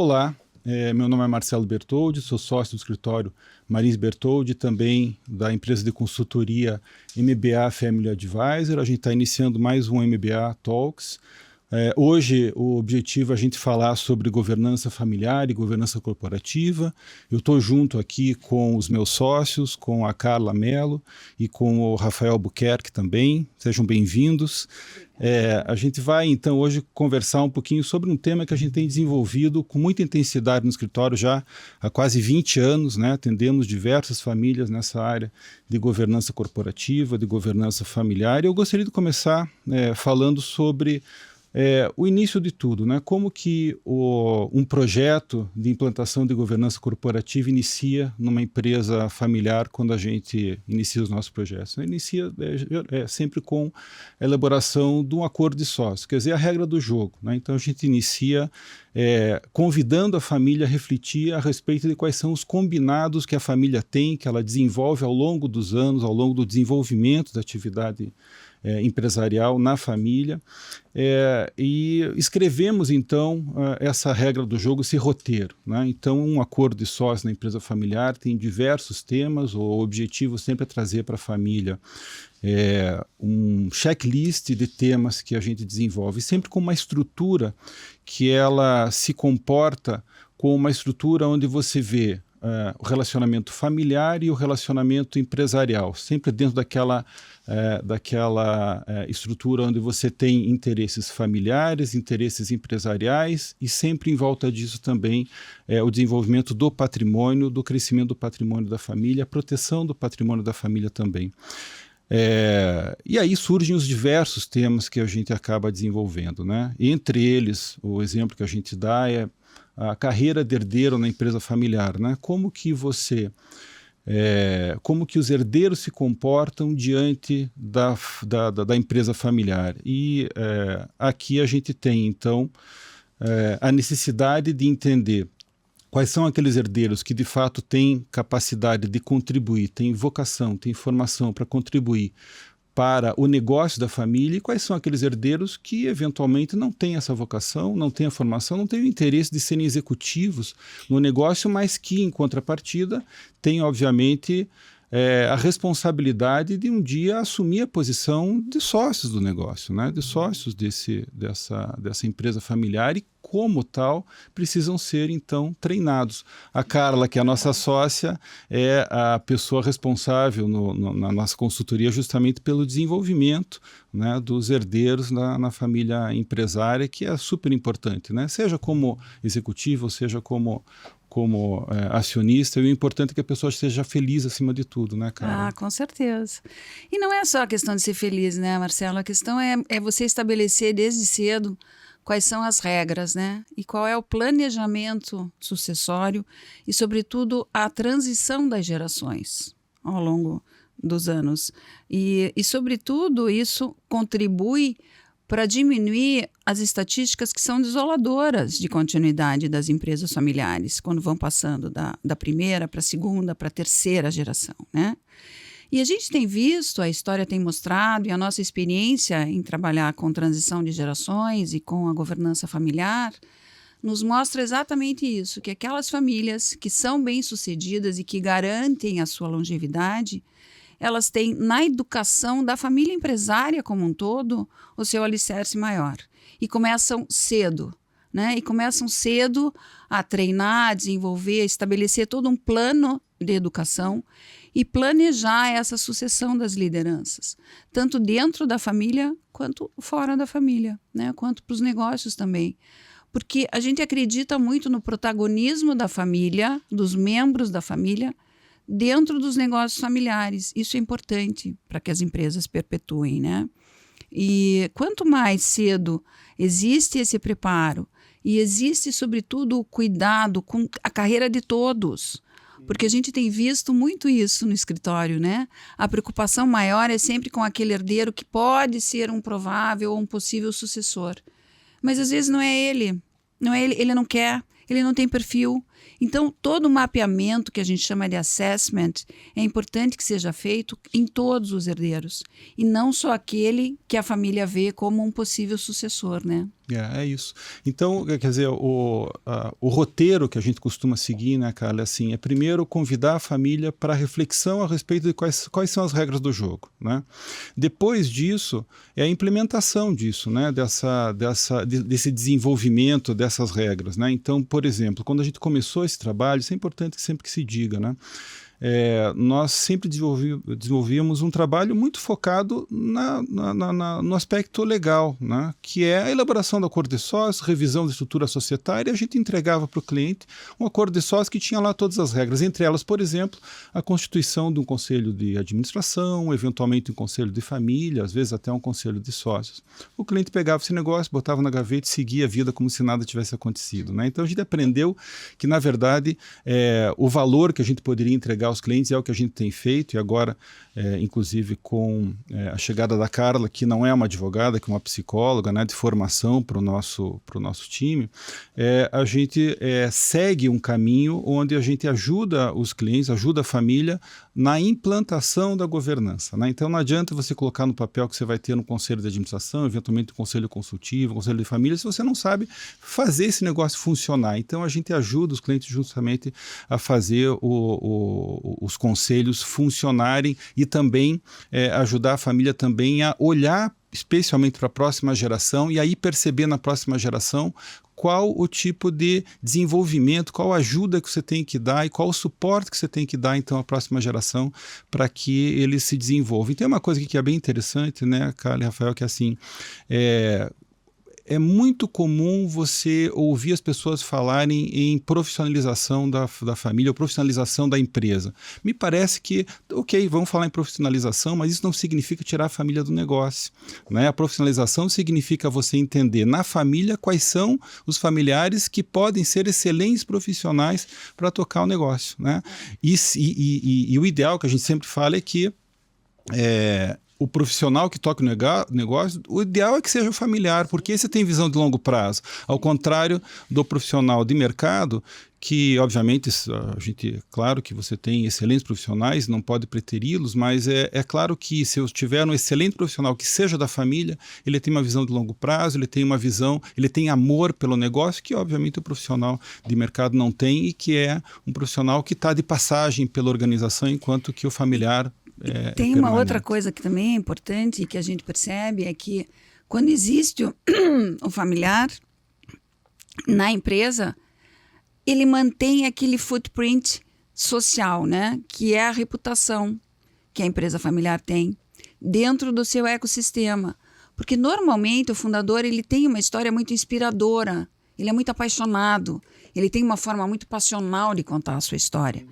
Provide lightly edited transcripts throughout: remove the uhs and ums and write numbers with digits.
Olá, meu nome é Marcelo Bertoldi, sou sócio do escritório Marins Bertoldi, também da empresa de consultoria MBA Family Advisor. A gente está iniciando mais um MBA Talks. Hoje o objetivo é a gente falar sobre governança familiar e governança corporativa. Eu estou junto aqui com os meus sócios, com a Carla Mello e com o Rafael Albuquerque também. Sejam bem-vindos. A gente vai então hoje conversar um pouquinho sobre um tema que a gente tem desenvolvido com muita intensidade no escritório já há quase 20 anos, né? Atendemos diversas famílias nessa área de governança corporativa, de governança familiar. E eu gostaria de começar falando sobre o início de tudo, né? Como que um projeto de implantação de governança corporativa inicia numa empresa familiar quando a gente inicia os nossos projetos? Inicia sempre com a elaboração de um acordo de sócio, quer dizer, a regra do jogo, né? Então a gente inicia convidando a família a refletir a respeito de quais são os combinados que a família tem, que ela desenvolve ao longo dos anos, ao longo do desenvolvimento da atividade empresarial na família, e escrevemos então essa regra do jogo, esse roteiro, né? Então um acordo de sócio na empresa familiar tem diversos temas. O objetivo sempre é trazer para a família um checklist de temas que a gente desenvolve, sempre com uma estrutura que ela se comporta com uma estrutura onde você vê o relacionamento familiar e o relacionamento empresarial, sempre dentro daquela estrutura onde você tem interesses familiares, interesses empresariais e sempre em volta disso também o desenvolvimento do patrimônio, do crescimento do patrimônio da família, a proteção do patrimônio da família também. E aí surgem os diversos temas que a gente acaba desenvolvendo, né? Entre eles, o exemplo que a gente dá é a carreira de herdeiro na empresa familiar, né? Como que os herdeiros se comportam diante da empresa familiar. E aqui a gente tem, então, a necessidade de entender quais são aqueles herdeiros que de fato têm capacidade de contribuir, têm vocação, têm formação para contribuir para o negócio da família, e quais são aqueles herdeiros que eventualmente não têm essa vocação, não têm a formação, não têm o interesse de serem executivos no negócio, mas que, em contrapartida, têm, obviamente, a responsabilidade de um dia assumir a posição de sócios do negócio, né? De sócios dessa empresa familiar, e como tal precisam ser então treinados. A Carla, que é a nossa sócia, é a pessoa responsável na nossa consultoria justamente pelo desenvolvimento, né, dos herdeiros na família empresária, que é super importante, né? Seja como executivo, seja como acionista, e o importante é que a pessoa seja feliz acima de tudo, né, Carla? Com certeza. E não é só a questão de ser feliz, né, Marcelo? A questão é você estabelecer desde cedo quais são as regras, né? E qual é o planejamento sucessório e, sobretudo, a transição das gerações ao longo dos anos. E sobretudo, isso contribui para diminuir as estatísticas que são desoladoras de continuidade das empresas familiares, quando vão passando da primeira para a segunda, para a terceira geração, né? E a gente tem visto, a história tem mostrado, e a nossa experiência em trabalhar com transição de gerações e com a governança familiar nos mostra exatamente isso, que aquelas famílias que são bem-sucedidas e que garantem a sua longevidade, elas têm na educação da família empresária como um todo o seu alicerce maior. E começam cedo, né? E começam cedo a treinar, a desenvolver, a estabelecer todo um plano de educação e planejar essa sucessão das lideranças, tanto dentro da família quanto fora da família, né? Quanto para os negócios também. Porque a gente acredita muito no protagonismo da família, dos membros da família, dentro dos negócios familiares. Isso é importante para que as empresas perpetuem, né? E quanto mais cedo existe esse preparo e existe, sobretudo, o cuidado com a carreira de todos, porque a gente tem visto muito isso no escritório, né? A preocupação maior é sempre com aquele herdeiro que pode ser um provável ou um possível sucessor. Mas às vezes não é ele, ele não quer, ele não tem perfil, Então, todo o mapeamento que a gente chama de assessment é importante que seja feito em todos os herdeiros e não só aquele que a família vê como um possível sucessor, né? É isso. Então, quer dizer, o roteiro que a gente costuma seguir, né, Carla, assim, é primeiro convidar a família para reflexão a respeito de quais são as regras do jogo, né? Depois disso, é a implementação disso, né, desse desenvolvimento dessas regras, né? Então, por exemplo, quando a gente começou esse trabalho, isso é importante sempre que se diga, né? Nós sempre desenvolvíamos um trabalho muito focado no aspecto legal, né? Que é a elaboração do acordo de sócios, revisão da estrutura societária, e a gente entregava para o cliente um acordo de sócios que tinha lá todas as regras, entre elas, por exemplo, a constituição de um conselho de administração, eventualmente um conselho de família, às vezes até um conselho de sócios. O cliente pegava esse negócio, botava na gaveta e seguia a vida como se nada tivesse acontecido, né? Então a gente aprendeu que, na verdade, o valor que a gente poderia entregar aos clientes é o que a gente tem feito, e agora, inclusive com a chegada da Carla, que não é uma advogada, que é uma psicóloga, né, de formação para o nosso time, a gente segue um caminho onde a gente ajuda os clientes, ajuda a família na implantação da governança, né? Então não adianta você colocar no papel que você vai ter no conselho de administração, eventualmente um conselho consultivo, um conselho de família, se você não sabe fazer esse negócio funcionar. Então a gente ajuda os clientes justamente a fazer os conselhos funcionarem e também ajudar a família também a olhar especialmente para a próxima geração e aí perceber na próxima geração qual o tipo de desenvolvimento, qual a ajuda que você tem que dar e qual o suporte que você tem que dar, então, à próxima geração para que ele se desenvolva. E tem uma coisa aqui que é bem interessante, né, Carla e Rafael, que é assim, é muito comum você ouvir as pessoas falarem em profissionalização da família ou profissionalização da empresa. Me parece que, ok, vamos falar em profissionalização, mas isso não significa tirar a família do negócio, né? A profissionalização significa você entender na família quais são os familiares que podem ser excelentes profissionais para tocar o negócio, né? E o ideal que a gente sempre fala é que o profissional que toca o negócio, o ideal é que seja o familiar, porque esse tem visão de longo prazo, ao contrário do profissional de mercado, que obviamente a gente, claro que você tem excelentes profissionais, não pode preteri-los, mas é claro que se eu tiver um excelente profissional que seja da família, ele tem uma visão de longo prazo, ele tem uma visão, ele tem amor pelo negócio, que obviamente o profissional de mercado não tem, e que é um profissional que está de passagem pela organização, enquanto que o familiar tem uma outra coisa que também é importante e que a gente percebe, é que quando existe o familiar na empresa, ele mantém aquele footprint social, né? Que é a reputação que a empresa familiar tem dentro do seu ecossistema. Porque normalmente o fundador ele tem uma história muito inspiradora, ele é muito apaixonado, ele tem uma forma muito passional de contar a sua história.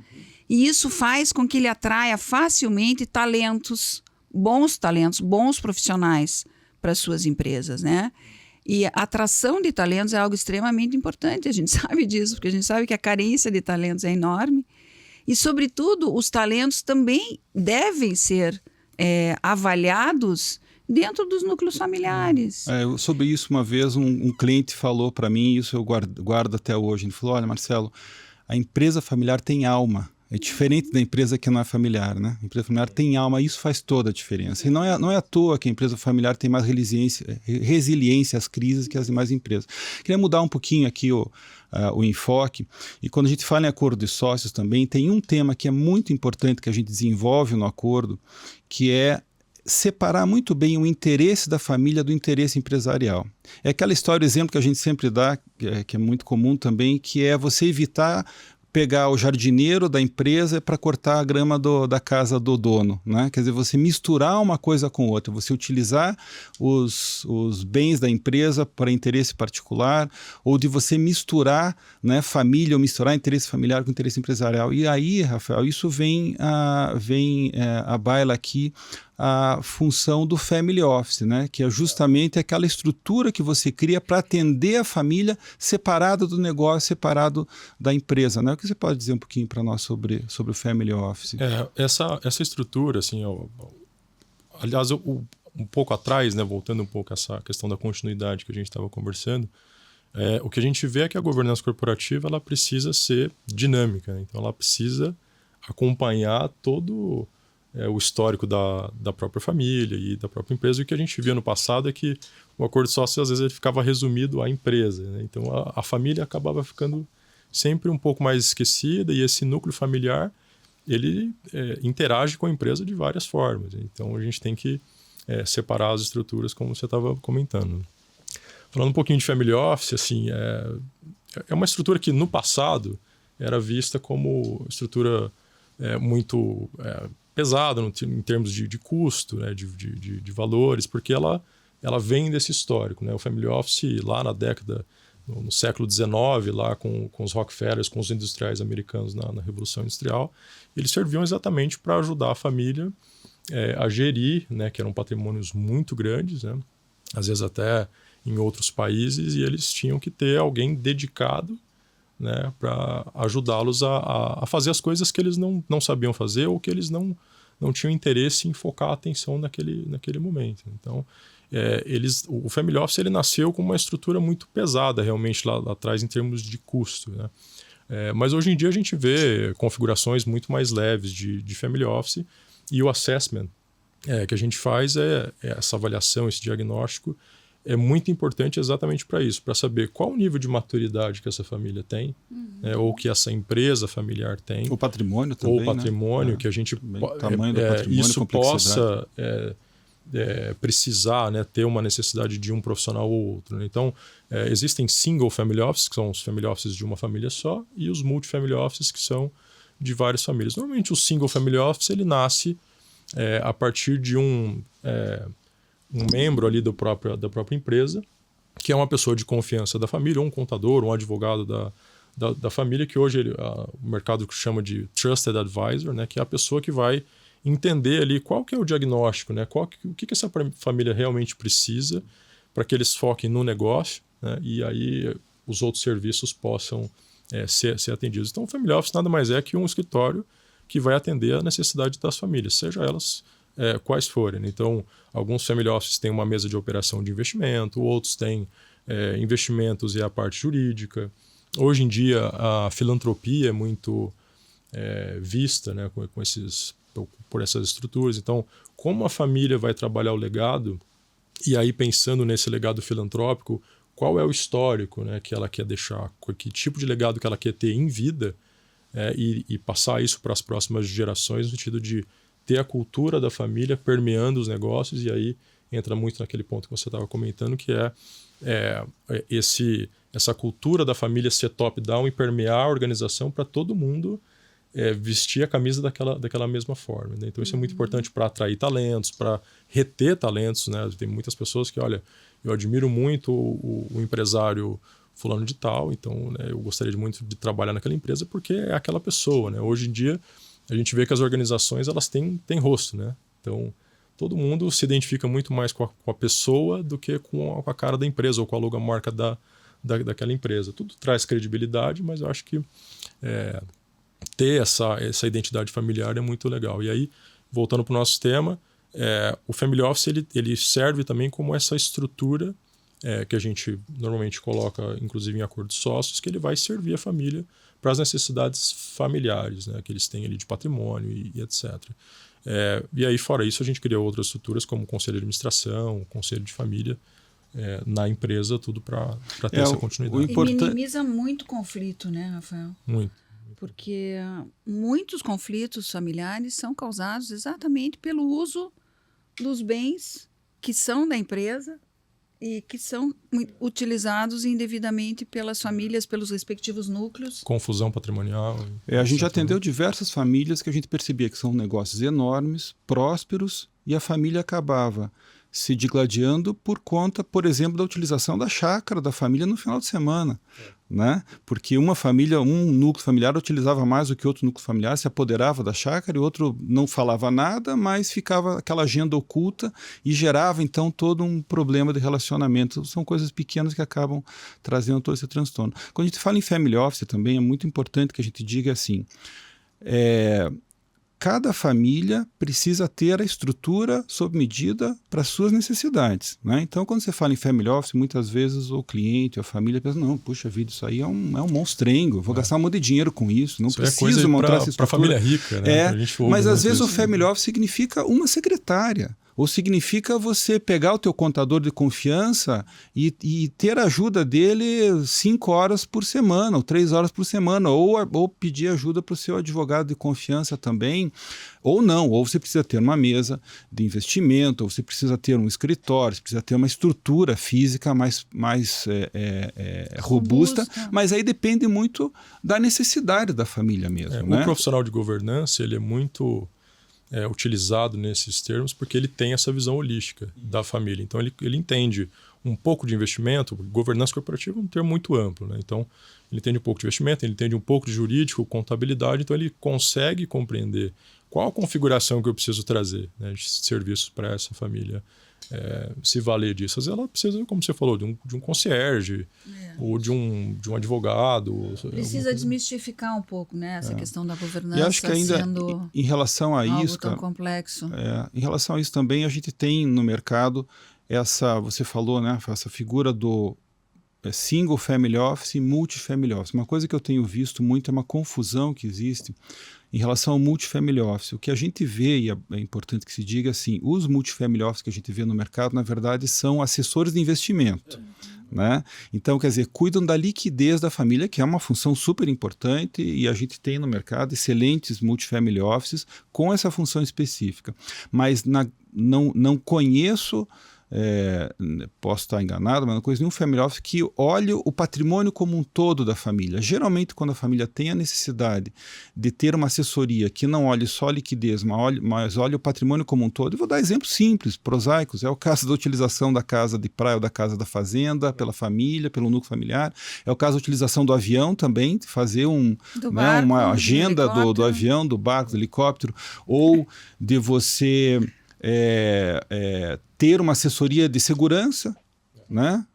E isso faz com que ele atraia facilmente talentos, bons profissionais para as suas empresas, né? E a atração de talentos é algo extremamente importante, a gente sabe disso, porque a gente sabe que a carência de talentos é enorme. E, sobretudo, os talentos também devem ser avaliados dentro dos núcleos familiares. Sobre isso, uma vez, um cliente falou para mim, isso eu guardo até hoje, ele falou, olha, Marcelo, a empresa familiar tem alma. É diferente da empresa que não é familiar, né? A empresa familiar tem alma, isso faz toda a diferença. E não é à toa que a empresa familiar tem mais resiliência às crises que as demais empresas. Queria mudar um pouquinho aqui o enfoque, e quando a gente fala em acordo de sócios também, tem um tema que é muito importante que a gente desenvolve no acordo, que é separar muito bem o interesse da família do interesse empresarial. É aquela história, exemplo que a gente sempre dá, que é muito comum também, que é você evitar pegar o jardineiro da empresa para cortar a grama da casa do dono, né? Quer dizer, você misturar uma coisa com outra, você utilizar os bens da empresa para interesse particular, ou de você misturar, né, família, ou misturar interesse familiar com interesse empresarial. E aí, Rafael, isso vem à baila aqui a função do family office, né? Que é justamente aquela estrutura que você cria para atender a família separado do negócio, separado da empresa, né? O que você pode dizer um pouquinho para nós sobre o family office? Essa estrutura, assim, aliás, um pouco atrás, né, voltando um pouco a essa questão da continuidade que a gente estava conversando, o que a gente vê é que a governança corporativa ela precisa ser dinâmica, né? Então ela precisa acompanhar todo o histórico da própria família e da própria empresa. E o que a gente via no passado é que o acordo de sócio, às vezes, ele ficava resumido à empresa, né? Então a família acabava ficando sempre um pouco mais esquecida, e esse núcleo familiar ele interage com a empresa de várias formas. Então a gente tem que separar as estruturas, como você estava comentando. Falando um pouquinho de family office, assim, é uma estrutura que no passado era vista como estrutura muito pesada em termos de custo, né, de valores, porque ela vem desse histórico, né? O family office lá na década, no século XIX, lá com os Rockefellers, com os industriais americanos na Revolução Industrial, eles serviam exatamente para ajudar a família a gerir, né, que eram patrimônios muito grandes, né, às vezes até em outros países, e eles tinham que ter alguém dedicado, né, para ajudá-los a fazer as coisas que eles não sabiam fazer, ou que eles não tinham interesse em focar a atenção naquele momento. Então, o Family Office ele nasceu com uma estrutura muito pesada realmente lá atrás em termos de custo, né? Mas hoje em dia a gente vê configurações muito mais leves de Family Office, e o assessment que a gente faz essa avaliação, esse diagnóstico é muito importante exatamente para isso, para saber qual o nível de maturidade que essa família tem, ou que essa empresa familiar tem. O patrimônio também, ou o patrimônio, né? que a gente... tamanho do patrimônio, isso possa precisar, né, ter uma necessidade de um profissional ou outro, né? Então, existem single family offices, que são os family offices de uma família só, e os multi-family offices, que são de várias famílias. Normalmente, o single family office ele nasce a partir de um membro ali da própria empresa, que é uma pessoa de confiança da família, ou um contador, ou um advogado da família, que hoje o mercado chama de Trusted Advisor, né, que é a pessoa que vai entender ali qual que é o diagnóstico, né, o que essa família realmente precisa para que eles foquem no negócio, né, e aí os outros serviços possam ser atendidos. Então, o Family Office nada mais é que um escritório que vai atender a necessidade das famílias, seja elas quais forem. Então, alguns family offices têm uma mesa de operação de investimento, outros têm investimentos e a parte jurídica. Hoje em dia, a filantropia é muito vista, né, por essas estruturas. Então, como a família vai trabalhar o legado, e aí pensando nesse legado filantrópico, qual é o histórico, né, que ela quer deixar, que tipo de legado que ela quer ter em vida, e passar isso para as próximas gerações, no sentido de ter a cultura da família permeando os negócios, e aí entra muito naquele ponto que você estava comentando, que essa cultura da família ser top-down e permear a organização para todo mundo vestir a camisa daquela mesma forma, né? Então isso é muito importante para atrair talentos, para reter talentos, né? Tem muitas pessoas que, olha, eu admiro muito o empresário fulano de tal, então, né, eu gostaria muito de trabalhar naquela empresa porque é aquela pessoa, né? Hoje em dia a gente vê que as organizações elas têm rosto, né? Então todo mundo se identifica muito mais com a pessoa do que com a cara da empresa ou com a logomarca daquela empresa. Tudo traz credibilidade, mas eu acho que ter essa identidade familiar é muito legal. E aí, voltando para o nosso tema, o Family Office ele serve também como essa estrutura que a gente normalmente coloca, inclusive em acordo de sócios, que ele vai servir a família para as necessidades familiares, né, que eles têm ali de patrimônio e etc. E aí, fora isso, a gente criou outras estruturas como o conselho de administração, o conselho de família, na empresa, tudo para ter essa continuidade. E minimiza muito conflito, né, Rafael? Muito. Porque muitos conflitos familiares são causados exatamente pelo uso dos bens que são da empresa e que são utilizados indevidamente pelas famílias, pelos respectivos núcleos. Confusão patrimonial. A gente já atendeu diversas famílias que a gente percebia que são negócios enormes, prósperos, e a família acabava se digladiando por conta, por exemplo, da utilização da chácara da família no final de semana, né? Porque uma família, um núcleo familiar utilizava mais do que outro núcleo familiar, se apoderava da chácara, e outro não falava nada, mas ficava aquela agenda oculta e gerava então todo um problema de relacionamento. São coisas pequenas que acabam trazendo todo esse transtorno. Quando a gente fala em family office também, é muito importante que a gente diga assim, cada família precisa ter a estrutura sob medida para as suas necessidades, né? Então, quando você fala em family office, muitas vezes o cliente, a família pensa, não, puxa vida, isso aí é um monstrengo, vou gastar um monte de dinheiro com isso, não isso preciso montar essa estrutura. Para família rica, né? Mas às vezes o family office significa uma secretária, ou significa você pegar o teu contador de confiança e ter a ajuda dele 5 horas por semana, ou 3 horas por semana, ou pedir ajuda para o seu advogado de confiança também, ou não, ou você precisa ter uma mesa de investimento, ou você precisa ter um escritório, você precisa ter uma estrutura física mais robusta, mas aí depende muito da necessidade da família mesmo. O profissional de governança, ele é muito utilizado nesses termos porque ele tem essa visão holística da família. Então, ele entende um pouco de investimento. Governança corporativa é um termo muito amplo, né? Então, ele entende um pouco de investimento, ele entende um pouco de jurídico, contabilidade, então ele consegue compreender qual a configuração que eu preciso trazer, né, de serviços para essa família se valer disso. Às vezes ela precisa, como você falou, de um concierge ou de um advogado. Precisa desmistificar um pouco, né, essa questão da governança. E acho que ainda em relação a algo isso, tão complexo. Em relação a isso também, a gente tem no mercado você falou, né, essa figura do single family office e multifamily office. Uma coisa que eu tenho visto muito é uma confusão que existe em relação ao multifamily office. O que a gente vê, e é importante que se diga assim, os multifamily office que a gente vê no mercado, na verdade, são assessores de investimento. Né? Então, quer dizer, cuidam da liquidez da família, que é uma função super importante, e a gente tem no mercado excelentes multifamily offices com essa função específica. Mas não conheço... posso estar enganado, mas não conheço nenhum family office que olhe o patrimônio como um todo da família. Geralmente, quando a família tem a necessidade de ter uma assessoria que não olhe só a liquidez, mas olhe o patrimônio como um todo, eu vou dar exemplos simples, prosaicos. É o caso da utilização da casa de praia ou da casa da fazenda pela família, pelo núcleo familiar. É o caso da utilização do avião também, de fazer uma agenda do avião, do barco, do helicóptero, ou de você... ter uma assessoria de segurança, né?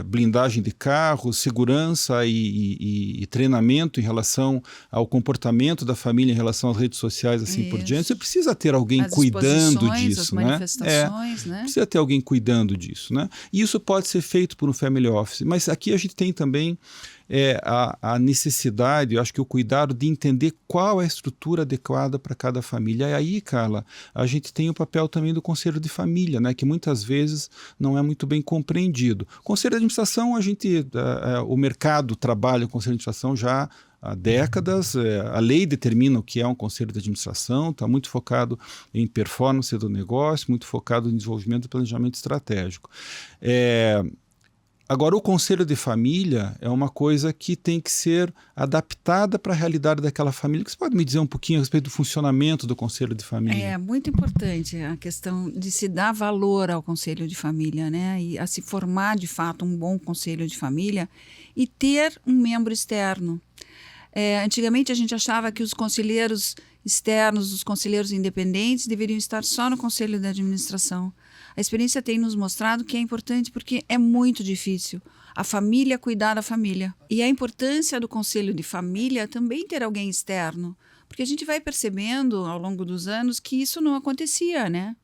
Blindagem de carro, segurança e treinamento em relação ao comportamento da família em relação às redes sociais, assim por diante. Você precisa ter alguém cuidando disso, as manifestações, né? Precisa ter alguém cuidando disso, né? E isso pode ser feito por um family office, mas aqui a gente tem também a necessidade, eu acho que o cuidado de entender qual é a estrutura adequada para cada família. E aí, Carla, a gente tem o papel também do conselho de família, né, que muitas vezes não é muito bem compreendido. Conselho de administração, o mercado trabalha com conselho de administração já há décadas, a lei determina o que é um conselho de administração, está muito focado em performance do negócio, muito focado em desenvolvimento e planejamento estratégico. Agora, o conselho de família é uma coisa que tem que ser adaptada para a realidade daquela família. Você pode me dizer um pouquinho a respeito do funcionamento do conselho de família? É muito importante a questão de se dar valor ao conselho de família, né? E a se formar, de fato, um bom conselho de família e ter um membro externo. Antigamente, a gente achava que os conselheiros externos, os conselheiros independentes, deveriam estar só no conselho de administração. A experiência tem nos mostrado que é importante porque é muito difícil a família cuidar da família. E a importância do conselho de família também ter alguém externo, porque a gente vai percebendo ao longo dos anos que isso não acontecia, né?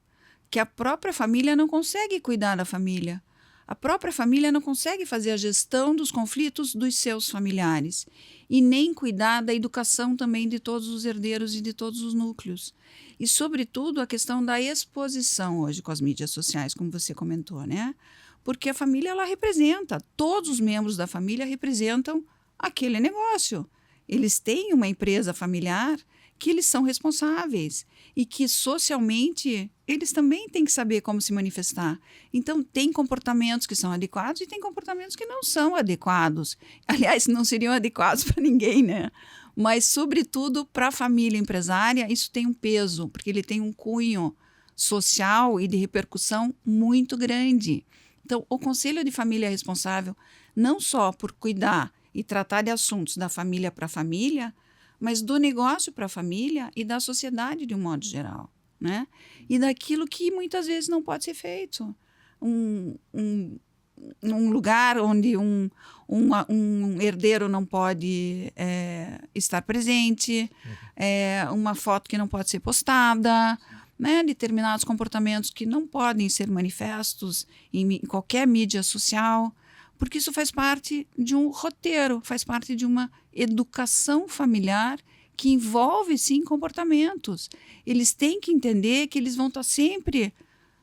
Que a própria família não consegue cuidar da família. A própria família não consegue fazer a gestão dos conflitos dos seus familiares e nem cuidar da educação também de todos os herdeiros e de todos os núcleos. E, sobretudo, a questão da exposição hoje com as mídias sociais, como você comentou, né? Porque a família, ela representa, todos os membros da família representam aquele negócio. Eles têm uma empresa familiar que eles são responsáveis e que socialmente eles também têm que saber como se manifestar. Então, tem comportamentos que são adequados e tem comportamentos que não são adequados. Aliás, não seriam adequados para ninguém, né? Mas, sobretudo, para a família empresária, isso tem um peso, porque ele tem um cunho social e de repercussão muito grande. Então, o Conselho de Família é responsável não só por cuidar e tratar de assuntos da família para a família, mas do negócio para a família e da sociedade de um modo geral, né? E daquilo que muitas vezes não pode ser feito. Um um lugar onde um herdeiro não pode estar presente, uma foto que não pode ser postada, né? Determinados comportamentos que não podem ser manifestos em qualquer mídia social, porque isso faz parte de um roteiro, faz parte de uma educação familiar que envolve, sim, comportamentos. Eles têm que entender que eles vão estar sempre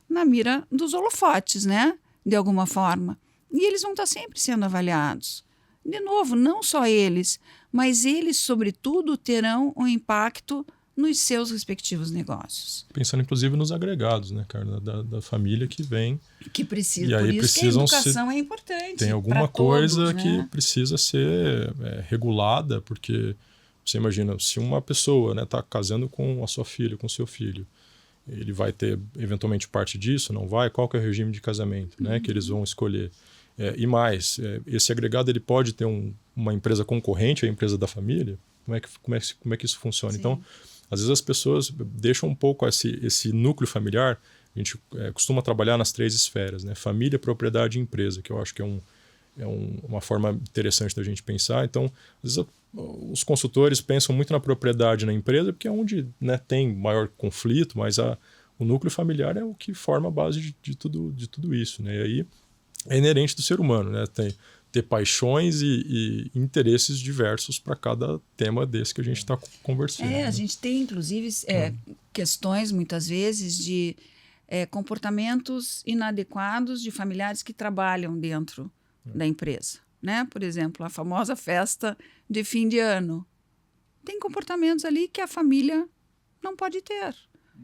na mira dos holofotes, né? De alguma forma. E eles vão estar sempre sendo avaliados. De novo, não só eles, mas eles, sobretudo, terão um impacto nos seus respectivos negócios. Pensando, inclusive, nos agregados, né, cara, da família que vem. Que precisa, e aí por isso que a educação é importante. Tem alguma coisa todos, né? que precisa ser regulada, porque você imagina, se uma pessoa está casando com a sua filha, com o seu filho, ele vai ter eventualmente parte disso, não vai? Qual que é o regime de casamento, né, que eles vão escolher? E mais, esse agregado ele pode ter uma empresa concorrente à empresa da família? Como é que isso funciona? Sim. Então, às vezes as pessoas deixam um pouco esse núcleo familiar. A gente costuma trabalhar nas 3 esferas, né? Família, propriedade e empresa, que eu acho que é uma forma interessante da gente pensar. Então, às vezes os consultores pensam muito na propriedade na empresa, porque é onde, né, tem maior conflito, mas o núcleo familiar é o que forma a base de tudo isso, né? E aí é inerente do ser humano, né? Ter paixões e interesses diversos para cada tema desse que a gente está conversando. A gente tem, inclusive, questões, muitas vezes, de comportamentos inadequados de familiares que trabalham dentro da empresa, né? Por exemplo, a famosa festa de fim de ano. Tem comportamentos ali que a família não pode ter,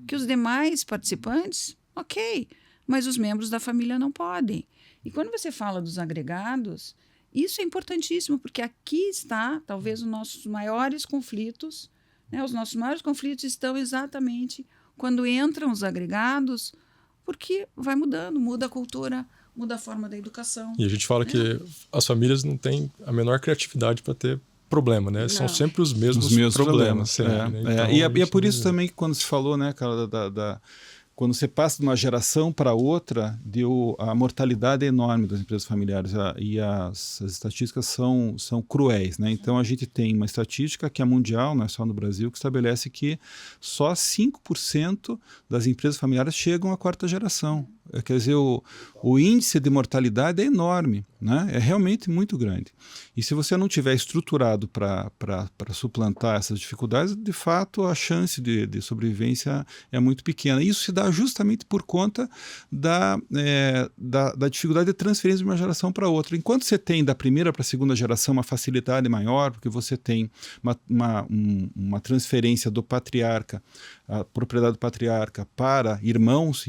que os demais participantes, ok, mas os membros da família não podem. E quando você fala dos agregados, isso é importantíssimo, porque aqui está, talvez, os nossos maiores conflitos, né? Os nossos maiores conflitos estão exatamente quando entram os agregados, porque vai mudando, muda a cultura, muda a forma da educação. E a gente fala que as famílias não têm a menor criatividade para ter problema, né? São sempre os mesmos problemas. Sempre, né? Então, e é por isso também que quando se falou, né, cara, quando você passa de uma geração para outra, a mortalidade é enorme das empresas familiares e as estatísticas são cruéis, né? Então a gente tem uma estatística que é mundial, não é só no Brasil, que estabelece que só 5% das empresas familiares chegam à 4ª geração. Quer dizer, o índice de mortalidade é enorme, né? É realmente muito grande. E se você não tiver estruturado para suplantar essas dificuldades, de fato a chance de sobrevivência é muito pequena. Isso se dá justamente por conta da dificuldade de transferência de uma geração para outra. Enquanto você tem da primeira para a 2ª geração uma facilidade maior, porque você tem uma transferência do patriarca, a propriedade do patriarca para irmãos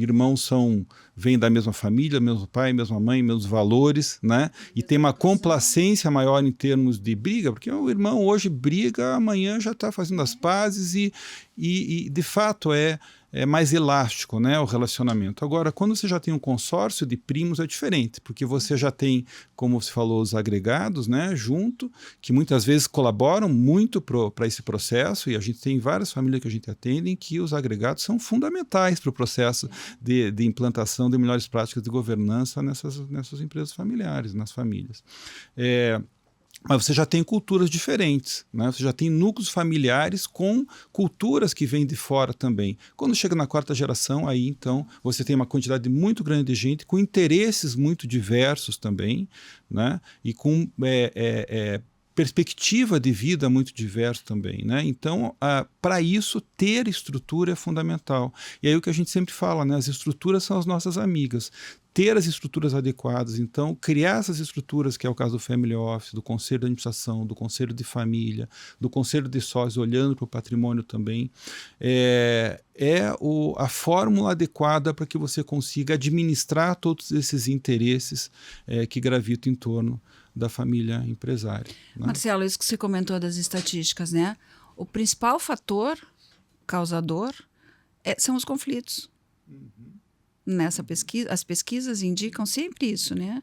vêm da mesma família, mesmo pai, mesma mãe, mesmos valores, né? E tem uma complacência maior em termos de briga, porque o irmão hoje briga, amanhã já está fazendo as pazes e de fato é mais elástico, né, o relacionamento. Agora, quando você já tem um consórcio de primos, é diferente, porque você já tem, como você falou, os agregados, né, junto, que muitas vezes colaboram muito para esse processo, e a gente tem várias famílias que a gente atende em que os agregados são fundamentais para o processo de implantação de melhores práticas de governança nessas empresas familiares, nas famílias. Mas você já tem culturas diferentes, né? Você já tem núcleos familiares com culturas que vêm de fora também. Quando chega na 4ª geração, aí então você tem uma quantidade muito grande de gente com interesses muito diversos também, né? E com perspectiva de vida muito diversa também, né? Então, para isso, ter estrutura é fundamental. E aí o que a gente sempre fala, né? As estruturas são as nossas amigas. Ter as estruturas adequadas, então, criar essas estruturas, que é o caso do Family Office, do Conselho de Administração, do Conselho de Família, do Conselho de Sócios, olhando para o patrimônio também, a fórmula adequada para que você consiga administrar todos esses interesses que gravitam em torno da família empresária, né? Marcelo, isso que você comentou das estatísticas, né? O principal fator causador são os conflitos. Nessa pesquisa, as pesquisas indicam sempre isso, né?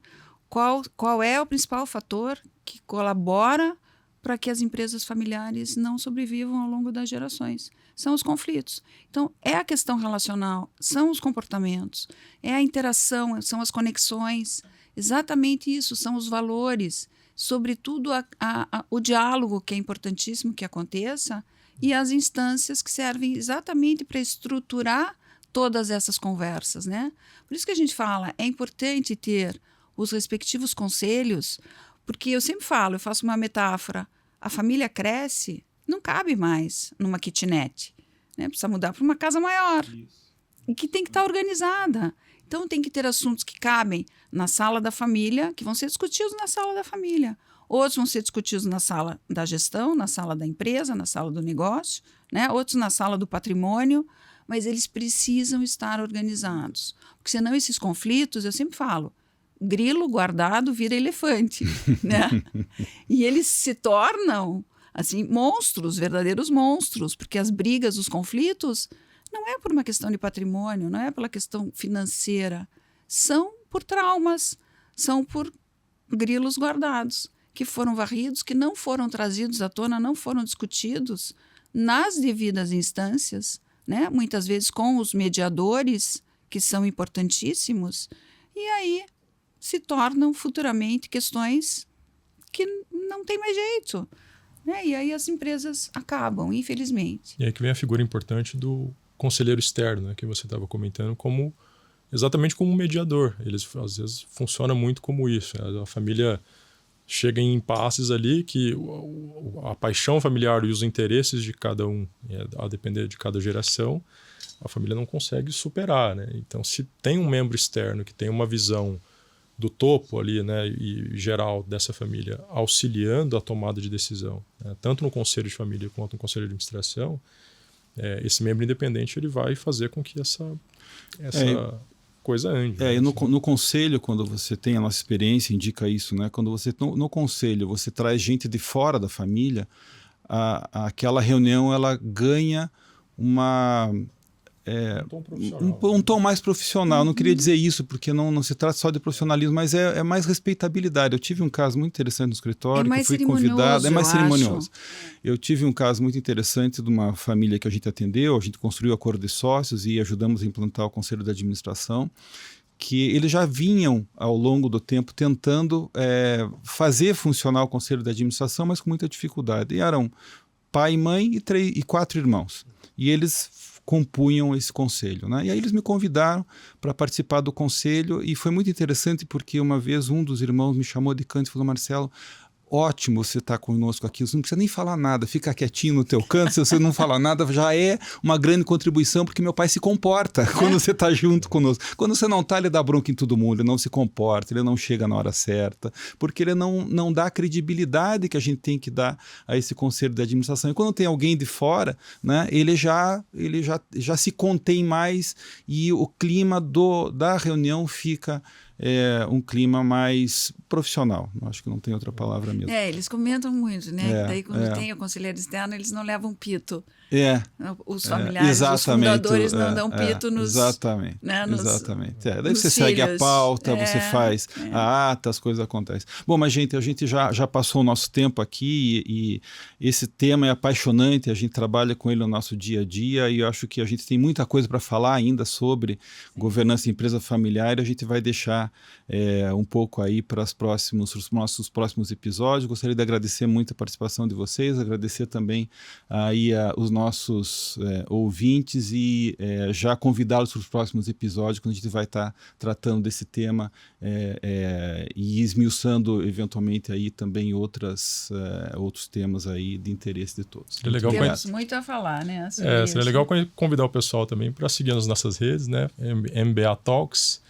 Qual é o principal fator que colabora para que as empresas familiares não sobrevivam ao longo das gerações? São os conflitos. Então, é a questão relacional, são os comportamentos, é a interação, são as conexões, exatamente isso, são os valores, sobretudo o diálogo, que é importantíssimo que aconteça, e as instâncias que servem exatamente para estruturar todas essas conversas, né? Por isso que a gente fala, é importante ter os respectivos conselhos, porque eu sempre falo, eu faço uma metáfora, a família cresce, não cabe mais numa kitnet, né? Precisa mudar para uma casa maior, e que tem que estar organizada. Então, tem que ter assuntos que cabem na sala da família, que vão ser discutidos na sala da família. Outros vão ser discutidos na sala da gestão, na sala da empresa, na sala do negócio, né? Outros na sala do patrimônio, mas eles precisam estar organizados. Porque senão esses conflitos, eu sempre falo, grilo guardado vira elefante, né? E eles se tornam, assim, monstros, verdadeiros monstros, porque as brigas, os conflitos, não é por uma questão de patrimônio, não é pela questão financeira, são por traumas, são por grilos guardados, que foram varridos, que não foram trazidos à tona, não foram discutidos nas devidas instâncias, né? Muitas vezes com os mediadores, que são importantíssimos, e aí se tornam futuramente questões que não tem mais jeito, né? E aí as empresas acabam, infelizmente. E aí que vem a figura importante do conselheiro externo, né, que você estava comentando, exatamente como um mediador. Eles, às vezes, funcionam muito como isso. A família chega em impasses ali que a paixão familiar e os interesses de cada um, a depender de cada geração, a família não consegue superar, né? Então, se tem um membro externo que tem uma visão do topo ali, né, e geral dessa família, auxiliando a tomada de decisão, né, tanto no conselho de família quanto no conselho de administração, esse membro independente ele vai fazer com que essa coisa ande. E no conselho, quando você tem a nossa experiência, indica isso, né? Quando você no conselho você traz gente de fora da família, aquela reunião ela ganha um tom mais profissional. Eu não queria dizer isso porque não se trata só de profissionalismo, mas é mais respeitabilidade. Eu tive um caso muito interessante no escritório, que eu fui convidado, é mais cerimonioso. Eu tive um caso muito interessante de uma família que a gente atendeu, a gente construiu o acordo de sócios e ajudamos a implantar o conselho de administração, que eles já vinham ao longo do tempo tentando fazer funcionar o conselho de administração, mas com muita dificuldade. E eram pai, mãe e 4 irmãos. E eles compunham esse conselho, né? E aí eles me convidaram para participar do conselho e foi muito interessante porque uma vez um dos irmãos me chamou de canto e falou: Marcelo, ótimo você estar conosco aqui, você não precisa nem falar nada, fica quietinho no teu canto, se você não falar nada já é uma grande contribuição, porque meu pai se comporta quando você está junto conosco. Quando você não está, ele dá bronca em todo mundo, ele não se comporta, ele não chega na hora certa, porque ele não dá a credibilidade que a gente tem que dar a esse conselho de administração. E quando tem alguém de fora, né, ele já se contém mais e o clima da reunião fica um clima mais profissional. Acho que não tem outra palavra mesmo. Eles comentam muito, né? Daí quando tem o conselheiro externo, eles não levam pito. Os familiares, os fundadores não dão pito nos... Exatamente. Né, exatamente. Daí você segue a pauta, você faz a ata, as coisas acontecem. Bom, mas gente, a gente já passou o nosso tempo aqui e esse tema é apaixonante, a gente trabalha com ele no nosso dia a dia e eu acho que a gente tem muita coisa para falar ainda sobre governança de empresa familiar e a gente vai deixar um pouco aí para os nossos próximos episódios. Gostaria de agradecer muito a participação de vocês, agradecer também aí os nossos ouvintes e já convidá-los para os próximos episódios, quando a gente vai estar tratando desse tema e esmiuçando eventualmente aí também outros temas aí de interesse de todos. Temos muito a falar, né? Seria legal convidar o pessoal também para seguir nas nossas redes, né? MBA Talks,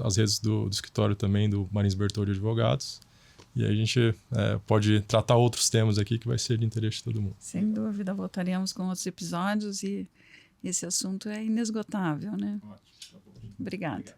as redes do escritório também do Marins Bertoldi Advogados. E aí a gente pode tratar outros temas aqui que vai ser de interesse de todo mundo. Sem dúvida, voltaremos com outros episódios e esse assunto é inesgotável, né? Ótimo. Obrigada.